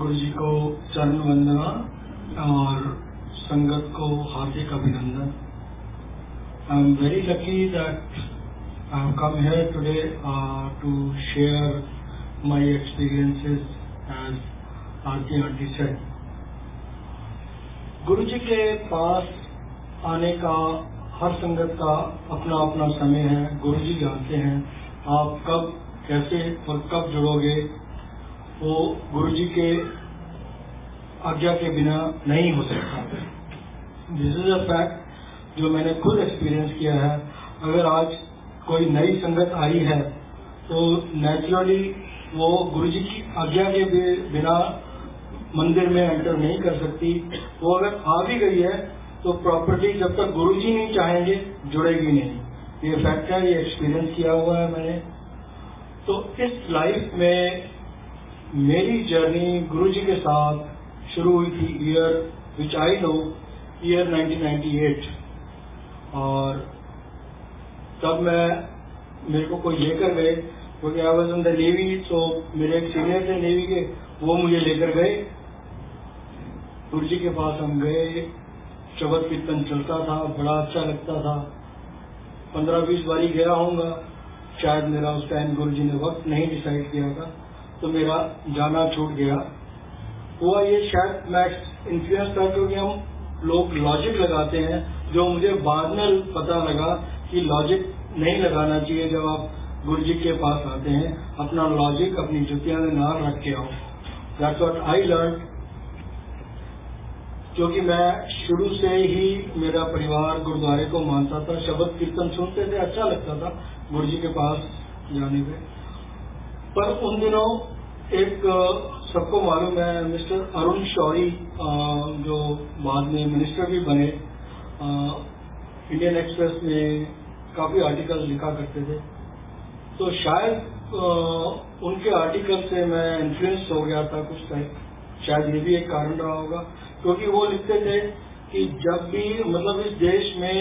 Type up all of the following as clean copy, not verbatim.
गुरु जी को चरण वंदना और संगत को हार्दिक अभिनंदन। I am very lucky that I have come here today to share my experiences as Aarti Aunty said. गुरु जी के पास आने का हर संगत का अपना अपना समय है। गुरु जी जानते हैं आप कब कैसे और कब जुड़ोगे, वो गुरु जी के आज्ञा के बिना नहीं हो सकता। दिस इज अ फैक्ट जो मैंने खुद एक्सपीरियंस किया है। अगर आज कोई नई संगत आई है तो नेचुरली वो गुरु जी की आज्ञा के बिना मंदिर में एंटर नहीं कर सकती। वो अगर आ भी गई है तो प्रॉपर्टी जब तक गुरु जी नहीं चाहेंगे जुड़ेगी नहीं। ये फैक्ट है, ये एक्सपीरियंस किया हुआ है मैंने। तो इस लाइफ में मेरी जर्नी गुरु जी के साथ शुरू हुई थी year which I know, year 1998। और तब मेरे को कोई लेकर गए क्योंकि I was in the navy. तो मेरे एक सीनियर थे नेवी के, वो मुझे लेकर गए गुरु जी के पास। हम गए, शबद कीर्तन चलता था, बड़ा अच्छा लगता था। 15-20 बारी गया होऊंगा शायद। मेरा उस टाइम गुरु जी ने वक्त नहीं डिसाइड किया था तो मेरा जाना छूट गया। हुआ ये शायद मैं इन्फ्लुएंस था क्योंकि हम लोग लॉजिक लगाते हैं, जो मुझे बाद में पता लगा कि लॉजिक नहीं लगाना चाहिए। जब आप गुरु जी के पास आते हैं अपना लॉजिक अपनी जुतियां में ना रख के आओ। That's what I learn. क्योंकि मैं शुरू से ही मेरा परिवार गुरुद्वारे को मानता था, शबद कीर्तन सुनते थे, अच्छा लगता था गुरु जी के पास जाने पे। पर उन दिनों एक सबको मालूम है मिस्टर अरुण शौरी, जो बाद में मिनिस्टर भी बने, इंडियन एक्सप्रेस में काफी आर्टिकल लिखा करते थे। तो शायद उनके आर्टिकल से मैं इन्फ्लुएंस हो गया था कुछ टाइम। शायद ये भी एक कारण रहा होगा क्योंकि वो लिखते थे कि जब भी मतलब इस देश में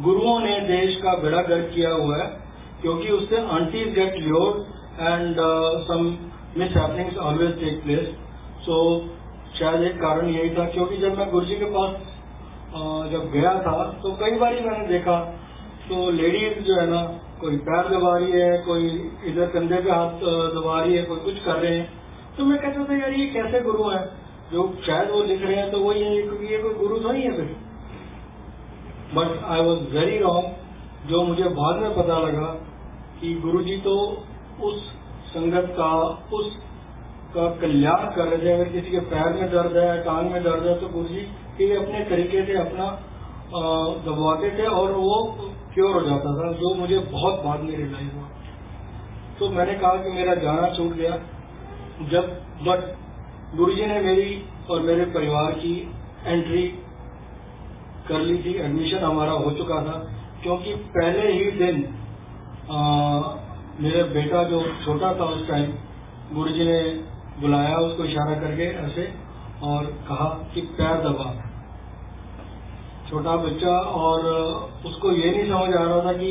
गुरुओं ने देश का बेड़ा गर्क किया हुआ है क्योंकि उससे aunties get lured and some mishappenings always take place. So शायद एक कारण यही था। क्योंकि जब मैं गुरु जी के पास जब गया था तो कई बार मैंने देखा तो लेडीज जो है ना, कोई पैर दबा रही है, कोई इधर कंधे पे हाथ दबा रही है, कोई कुछ कर रहे हैं। तो मैं कहता था यार ये कैसे गुरु है जो शायद वो लिख रहे हैं, तो वो ये कोई गुरु तो नहीं है फिर। But I was very wrong. जो मुझे बाद में पता लगा कि गुरु जी तो उस संगत का उसका कल्याण कर रहे थे। अगर किसी के पैर में दर्द है, टांग में दर्द है, तो गुरु जी के अपने तरीके से अपना दबाते थे और वो क्योर हो जाता था, जो मुझे बहुत बाद में रियलाइज हुआ। तो मैंने कहा कि मेरा जाना छूट गया बट गुरुजी ने मेरी और मेरे परिवार की एंट्री कर ली थी। एडमिशन हमारा हो चुका था क्योंकि पहले ही दिन मेरा बेटा जो छोटा था उस टाइम, गुरुजी ने बुलाया उसको इशारा करके ऐसे और कहा कि पैर दबा। छोटा बच्चा, और उसको ये नहीं समझ आ रहा था कि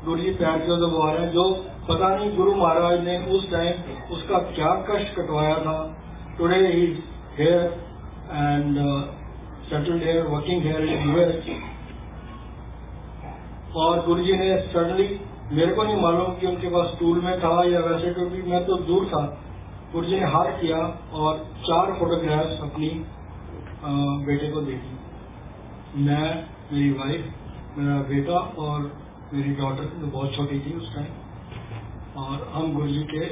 गुरु जी पैर क्यों दबा रहे हैं। जो पता नहीं गुरु महाराज ने उस टाइम उसका क्या कष्ट कटवाया था। Today he is here and settled here, working here in US. और गुरु जी ने सडनली, मेरे को नहीं मालूम कि उनके पास स्टूल में था या वैसे, क्योंकि मैं तो दूर था। गुरु जी ने हाथ किया और 4 फोटोग्राफ्स अपनी बेटे को दे दी। मैं, मेरी वाइफ, मेरा बेटा और मेरी डॉटर, जो बहुत छोटी थी उस टाइम। और हम गुरु जी के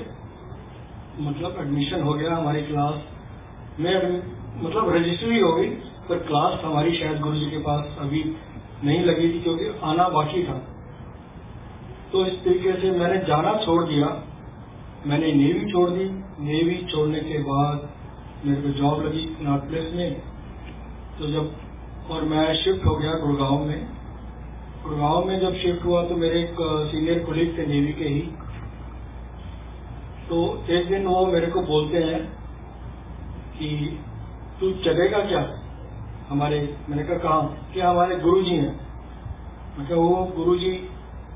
मतलब एडमिशन हो गया हमारी क्लास में, मतलब रजिस्ट्री हो गई, पर क्लास हमारी शायद गुरु जी के पास अभी नहीं लगी थी क्योंकि आना बाकी था। तो इस तरीके से मैंने जाना छोड़ दिया। मैंने नेवी छोड़ दी। नेवी छोड़ने के बाद मेरे को जॉब लगी नॉर्थ प्लेस में। तो जब और मैं शिफ्ट हो गया गुड़गांव में। गुड़गांव में जब शिफ्ट हुआ तो मेरे एक सीनियर कोलीग थे नेवी के ही। तो एक दिन वो मेरे को बोलते हैं कि तू चलेगा क्या हमारे। मैंने कहा कि हमारे गुरुजी हैं। मैं कहा वो गुरुजी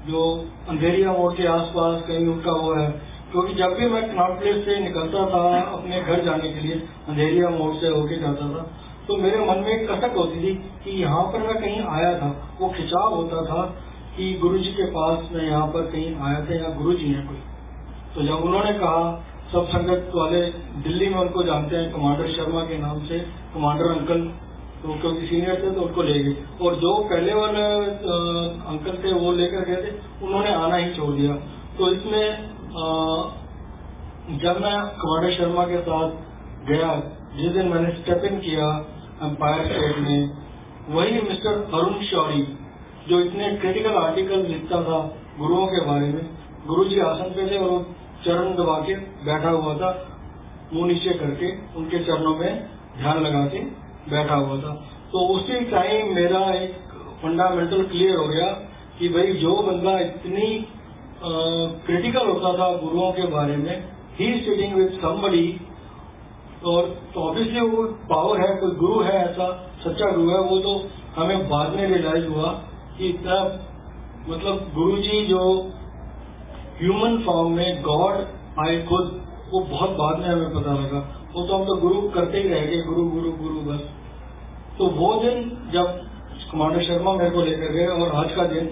जो अंधेरिया मोड़ के आसपास कहीं उनका वो है, क्योंकि जब भी मैं कनॉट प्लेस से निकलता था अपने घर जाने के लिए, अंधेरिया मोड़ से होके जाता था, तो मेरे मन में एक कसक होती थी कि यहाँ पर मैं कहीं आया था। वो खिंचाव होता था कि गुरुजी के पास मैं यहाँ पर कहीं आया था, यहाँ गुरुजी हैं कोई। तो जब उन्होंने कहा, सब संगत वाले दिल्ली में उनको जानते हैं कमांडर शर्मा के नाम से, कमांडर अंकल, तो क्योंकि सीनियर थे तो उनको ले गए। और जो पहले वाले अंकल थे वो लेकर गए थे, उन्होंने आना ही छोड़ दिया। तो इसमें जब मैं कमांडर शर्मा के साथ गया, जिस दिन मैंने स्टेप इन किया एम्पायर स्टेट में, वही मिस्टर अरुण शौरी जो इतने क्रिटिकल आर्टिकल लिखता था गुरुओं के बारे में, गुरुजी आसन पे थे और वो चरण दबा के बैठा हुआ था, मुंह नीचे करके उनके चरणों में ध्यान लगा के बैठा हुआ था। तो उसी टाइम मेरा एक फंडामेंटल क्लियर हो गया कि भाई जो बंदा इतनी क्रिटिकल होता था गुरुओं के बारे में, ही सिटिंग विद समबडी, और तो ऑब्वियसली वो पावर है, कोई गुरु है, ऐसा सच्चा गुरु है। वो तो हमें बाद में रियलाइज हुआ कि इतना मतलब गुरुजी जो ह्यूमन फॉर्म में गॉड आए खुद, वो बहुत बाद में हमें पता लगा। वो तो हम तो गुरु करते ही रह गए, गुरु गुरु गुरु बस। तो वो दिन जब कमांडर शर्मा मेरे को लेकर गए, और आज का दिन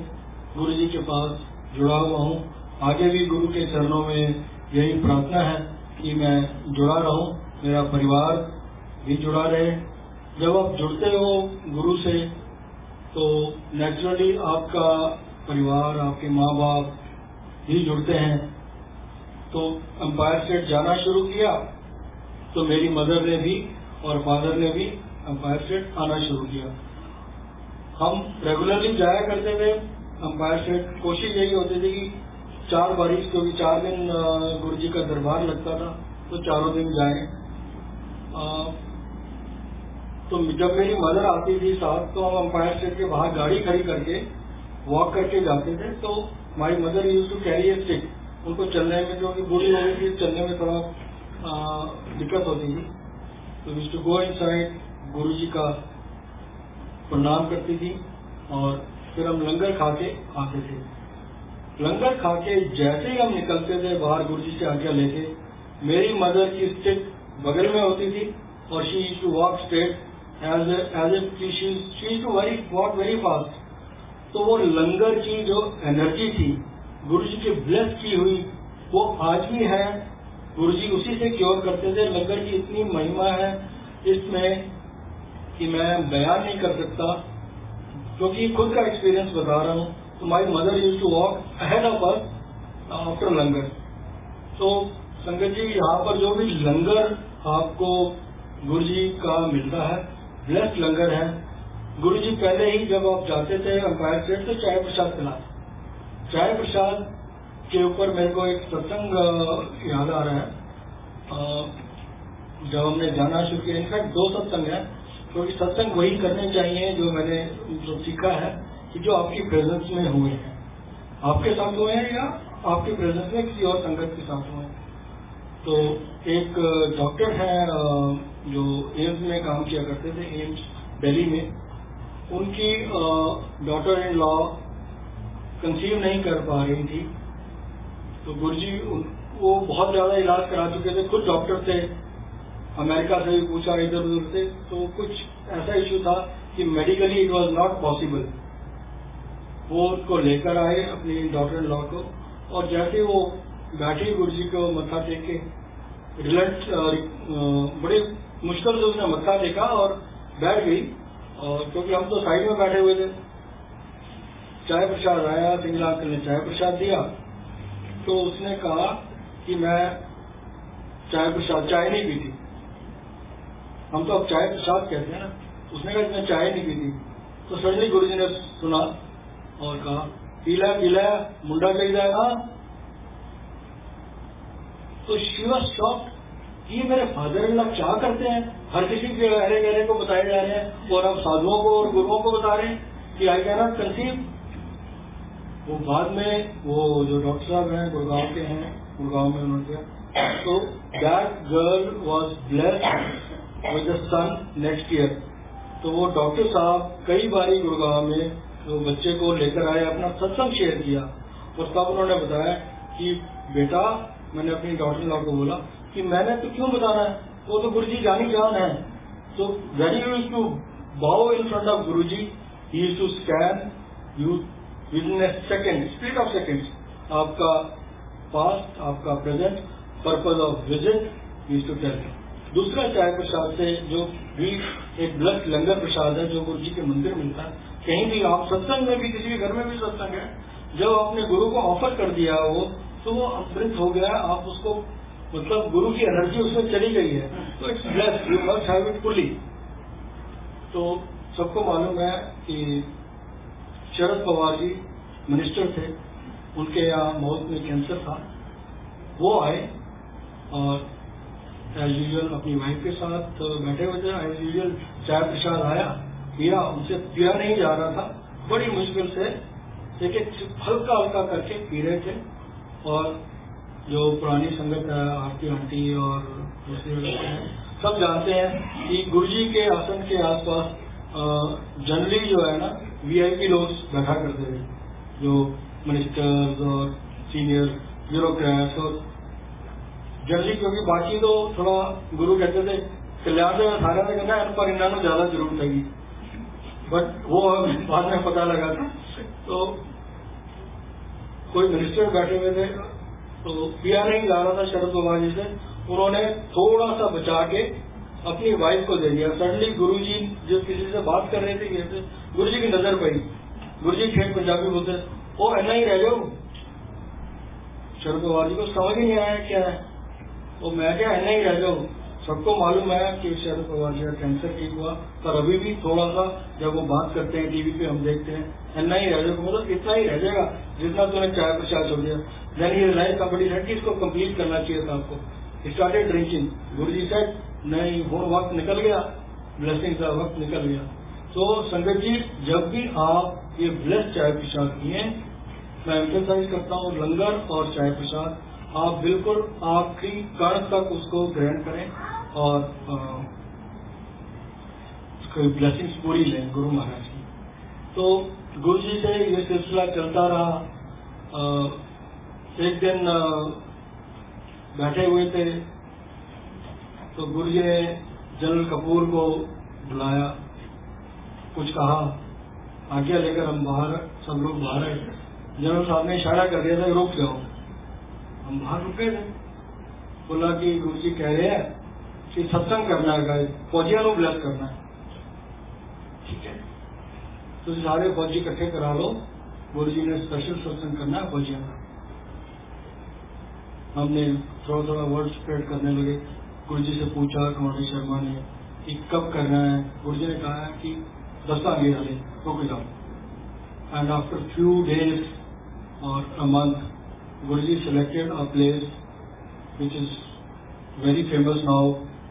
गुरुजी के पास जुड़ा हुआ हूँ। आगे भी गुरु के चरणों में यही प्रार्थना है कि मैं जुड़ा रहूं, मेरा परिवार भी जुड़ा रहे। जब आप जुड़ते हो गुरु से तो नेचुरली आपका परिवार, आपके माँ बाप भी जुड़ते हैं। तो एम्पायर स्टेट जाना शुरू किया तो मेरी मदर ने भी और फादर ने भी एम्पायर स्टेट आना शुरू किया। हम रेगुलरली जाया करते थे एम्पायर स्टेट। कोशिश यही होती थी कि 4 बारिश, क्योंकि 4 दिन गुरुजी का दरबार लगता था, तो चारों दिन जाएं। तो जब मेरी मदर आती थी साथ, तो हम एम्पायर स्टेट के बाहर गाड़ी खड़ी करके वॉक करके जाते थे। तो my mother use to carry a stick, उनको चलने में, क्योंकि बूढ़ी हो गई थी, चलने में थोड़ा दिक्कत होती थी। तो यूज टू गो इनसाइड, गुरुजी का प्रणाम करती थी और फिर हम लंगर खा के आते थे। लंगर खा के जैसे ही हम निकलते थे बाहर गुरुजी से आज्ञा लेके, मेरी मदर की स्टिक बगल में होती थी और she used to walk straight as if she used to walk very fast. तो वो लंगर की जो एनर्जी थी गुरुजी की ब्लेस की हुई, वो आज भी है। गुरुजी उसी से क्योर करते थे। लंगर की इतनी महिमा है इसमें कि मैं बयान नहीं कर सकता, क्योंकि खुद का एक्सपीरियंस बता रहा हूँ। तो my mother used to walk ahead of us after langar. तो संगत जी, यहाँ पर जो भी लंगर आपको गुरुजी का मिलता है, ब्लेस्ड लंगर है। गुरुजी पहले ही जब आप जाते थे एम्पायर स्टेट तो चाय प्रसाद खिलाते। चाय प्रसाद के ऊपर मेरे को एक सत्संग याद आ रहा है। जब हमने जाना शुरू किया, इनफैक्ट 2 सत्संग है, क्योंकि सत्संग वही करने चाहिए जो मैंने जो सीखा है कि जो आपकी प्रेजेंस में हुए हैं, आपके साथ हुए हैं या आपकी प्रेजेंस में किसी और संगत के साथ हुए हैं। तो एक डॉक्टर हैं जो एम्स में काम किया करते थे, एम्स दिल्ली में। उनकी डॉटर इन लॉ कंसीव नहीं कर पा रही थी। तो गुरुजी, वो बहुत ज्यादा इलाज करा चुके थे, खुद डॉक्टर थे, अमेरिका से भी पूछा, इधर उधर से, तो कुछ ऐसा इश्यू था कि medically it was not possible. वो उनको लेकर आए अपनी डॉटर इन लॉ को, और जैसे वो बैठी गुरुजी को मत्था टेक के, बड़ी मुश्किल से उसने मत्था टेका और बैठ गई। और क्योंकि हम तो साइड में बैठे हुए थे, चाय प्रसाद आया, सिंगला अंकल ने चाय प्रसाद दिया। तो उसने कहा कि मैं चाय नहीं पीती। हम तो अब चाय प्रसाद कहते हैं ना। उसने कहा मैं चाय नहीं पीती। तो सडनली गुरुजी ने सुना और कहा, पीला पीला मुंडा चाहिए ना। तो शी वॉज शॉक्ड, ये मेरे फादर इन लॉ क्या करते हैं, हर किसी के गहरे गहरे को बताए जा रहे हैं और अब साधुओं को और गुरुओं को बता रहे हैं कि आई कैन नॉट कंसीव। वो बाद में वो जो डॉक्टर साहब हैं गुड़गांव के हैं, गुड़गांव में उन्होंने किया। तो that girl was blessed with the son next year. तो वो डॉक्टर साहब कई बारी गुड़गांव में तो बच्चे को लेकर आए, अपना सत्संग शेयर किया और तब उन्होंने बताया कि बेटा मैंने अपनी डॉटर इन लॉ को बोला कि मैंने तो क्यों बताना है, वो तो गुरु जी जानी जान है। तो वेरी यूज टू बाउ इन front of Guru ji, he used to scan you within a second, split of seconds, आपका पास्ट, आपका present, purpose of visit, used to tell. दूसरा चाय प्रसाद से जो भी एक ब्लड लंगर प्रसाद है जो गुरु जी के मंदिर मिलता है, कहीं भी आप सत्संग में भी, किसी भी घर में भी सत्संग है, जब आपने गुरु को ऑफर कर दिया वो, तो वो अमृत हो गया, आप उसको मतलब गुरु की एनर्जी उसमें चली गई है, तो it's blessed, you must have it fully. तो सबको मालूम है कि शरद पवार जी मिनिस्टर थे, उनके यहाँ माउथ में कैंसर था, वो आए और एज यूजुअल अपनी वाइफ के साथ बैठे हुए थे। एज यूजुअल चाय प्रसाद आया, पिया, उनसे पिया नहीं जा रहा था, बड़ी मुश्किल से एक एक हल्का हल्का करके पी रहे थे। और जो पुरानी संगत है, आरती आंटी और दूसरे सब जानते हैं कि गुरुजी के आसन के आसपास जनरली जो है ना वीआईपी लोग बैठा करते थे, जो मिनिस्टर्स और सीनियर ब्यूरोक्रेट्स, और जनरली क्योंकि बाकी तो थोड़ा गुरु कहते थे कल्याण सारे में कहना है पर इन्होंने ज्यादा जरूरत है, बट वो बाद में पता लगा था। तो कोई मिनिस्टर बैठे हुए थे, तो पिया नहीं जा रहा था शरद पवार जी से, उन्होंने थोड़ा सा बचा के अपनी वाइफ को दे दिया। सडनली गुरु जी जब किसी से बात कर रहे थे, गुरु जी की नजर पड़ी, गुरु जी ठेठ पंजाबी बोलते, ओ ऐना ही रह जाओ। शरद पवार जी को समझ ही नहीं आया क्या है, तो मैं क्या ऐना ही रह जाऊं। सबको मालूम है कि शरद पवार जी का कैंसर ठीक हुआ, पर अभी भी थोड़ा सा जब वो बात करते हैं टीवी पे हम देखते हैं, ऐना ही रह जाओ, मतलब इतना ही रह जाएगा जितना तूने चाय प्रसाद छोड़ दिया। देन ये लाइफ कंपनी है कि इसको कंप्लीट करना चाहिए था आपको। स्टार्टेड ड्रिंकिंग, गुरु जी सेड नहीं, वो वक्त निकल गया, ब्लेसिंग का वक्त निकल गया। तो संगत जी, जब भी आप ये ब्लेस चाय प्रसाद किए, मैं एम्फेसाइज करता हूँ लंगर और चाय प्रसाद आप बिल्कुल आखिरी कण तक उसको ग्रहण करें और उसकी ब्लेसिंग्स पूरी लें गुरु महाराज की। तो गुरु जी से ये सिलसिला चलता रहा। एक दिन बैठे हुए थे तो गुरु जी ने जनरल कपूर को बुलाया, कुछ कहा, आज्ञा लेकर हम बाहर, सब लोग बाहर आए। जनरल साहब ने इशारा कर दिया था रुक जाओ, हम बाहर रुके थे। बोला कि गुरु जी कह रहे हैं कि सत्संग करना है, फौजियों को ब्लेस करना है। ठीक है, तो सारे फौजी इकट्ठे करा लो, गुरु जी ने स्पेशल सत्संग करना है फौजियों का। हमने थोड़ा थोड़ा वर्ड स्प्रेड करने लगे। गुरु जी से पूछा कमांडर शर्मा ने कि कब करना है। गुरु जी ने कहा है कि 10 आगे डाले, रुक जाओ। एंड आफ्टर फ्यू डेज और a month, Guru ji selected a place which is very famous now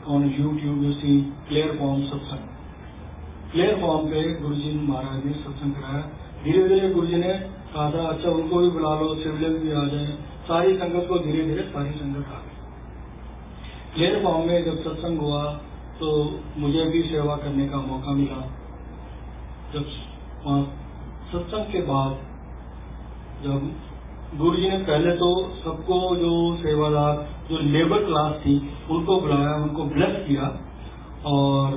on YouTube. You see Clear Form सत्संग, क्लियर फॉर्म पे गुरु जी महाराज ने सत्संग कराया। धीरे धीरे गुरु जी ने कहा था अच्छा उनको भी बुला लो, सिविलियन भी आ जाए, सारी संगत को धीरे धीरे सारी संगत आ गई। क्लियर फॉर्म में जब सत्संग हुआ तो मुझे भी सेवा करने का मौका मिला। जब सत्संग के बाद जब गुरु जी ने पहले तो सबको जो सेवादार जो लेबर क्लास थी उनको बुलाया, उनको ब्लेस किया, और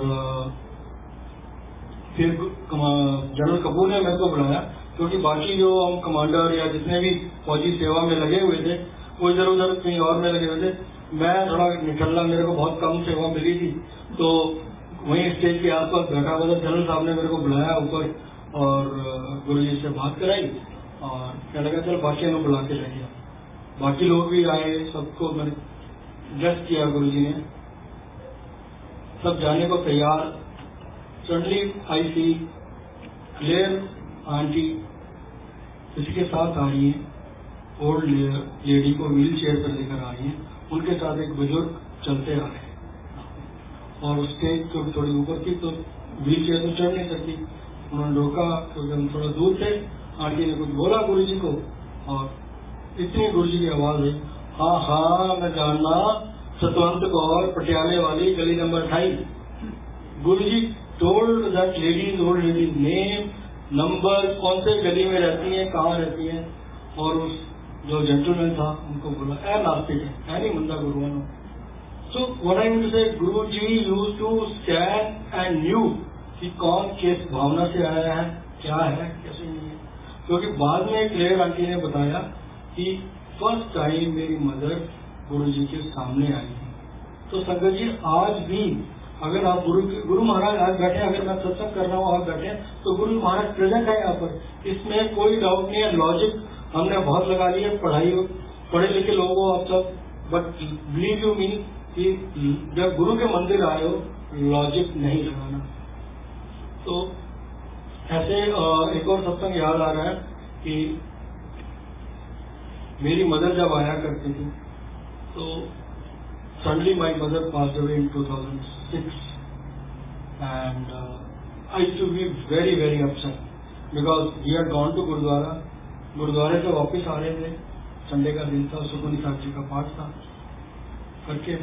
फिर जनरल कपूर ने मेरे को बुलाया क्योंकि बाकी जो हम कमांडर या जितने भी फौजी सेवा में लगे हुए थे वो इधर उधर कहीं और में लगे हुए थे। मैं थोड़ा निकलना, मेरे को बहुत कम सेवा मिली थी, तो वहीं स्टेज के आसपास बैठा हुआ था। जनरल साहब ने मेरे को बुलाया ऊपर और गुरु जी से बात कराई और क्या लगा चल बाकी लोग बुला के ले गया। बाकी लोग भी आए, सबको मैंने ब्लेस किया गुरु जी ने, सब जाने को तैयार। Suddenly I see Claire aunty इसके साथ आ रही है, ओल्ड लेडी को व्हील चेयर पर लेकर आ रही है, उनके साथ एक बुजुर्ग चलते आ रहे हैं और स्टेज तो थोड़ी ऊपर थी तो व्हील चेयर तो चढ़ नहीं सकती। उन्होंने रोका क्योंकि हम थोड़ा दूर थे। आंटी ने कुछ बोला गुरु जी को और इतनी गुरु जी की आवाज है, हाँ हाँ मैं जानना, सतवंत कौर पटियाले वाली गली number 28। Guru ji told that ladies, old ladies name, number, कौन से गली में रहती हैं, कहाँ रहती हैं, और उस जो जेंटलमैन था उनको बोला, ए नास्तिक है, नहीं मंदा गुरुआनो। So what I mean to say, Guru ji used to scan and knew कि कौन किस भावना से आया है, क्या है, कैसे नहीं है। क्योंकि बाद में क्लेयर आंटी ने बताया कि फर्स्ट टाइम मेरी मदर गुरु जी के सामने आई थी। तो संगत जी आज भी अगर आप गुरु महाराज आज बैठे, अगर मैं सत्संग कर रहा हूँ आप बैठे, तो गुरु महाराज प्रेजेंट है यहाँ पर, इसमें कोई डाउट नहीं है। लॉजिक हमने बहुत लगा ली है, पढ़े लिखे लोगों आप सब, बट बिलीव यू मी कि जब गुरु के मंदिर आए हो लॉजिक नहीं लगाना। तो ऐसे एक और सत्संग याद आ रहा है कि मेरी मदर जब आया करती थी तो suddenly my mother passed away in 2006 and I used to be very very upset because we had gone to गुरुद्वारे से वापस आ रहे थे, संडे का दिन था, सुखमनी साहब जी का पाठ था, करके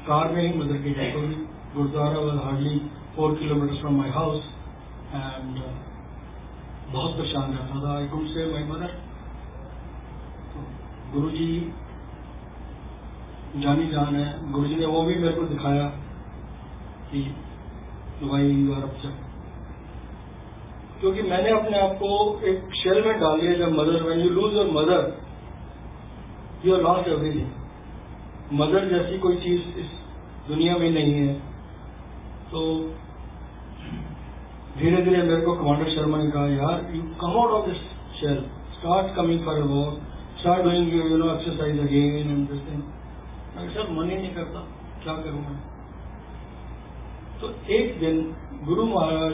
कार में ही मदर की डेथ हो गई। Gurdwara was hardly 4 kilometre from my house and बहुत परेशान रहता था। I could say my mother. गुरु जी जानी जान है, गुरु जी ने वो भी मेरे को दिखाया कि भाई यू आर अपसेट, क्योंकि मैंने अपने आप को एक शेल में डाल दिया। जब mother, when you lose your mother you are lost everything. Mother जैसी कोई चीज इस दुनिया में नहीं है। तो धीरे धीरे मेरे को कमांडर शर्मा ने कहा, यार you come out of this shell, start coming for a walk, start doing exercise again and this thing. Sir मन ही नहीं करता, क्या करूं मैं। तो एक दिन गुरु महाराज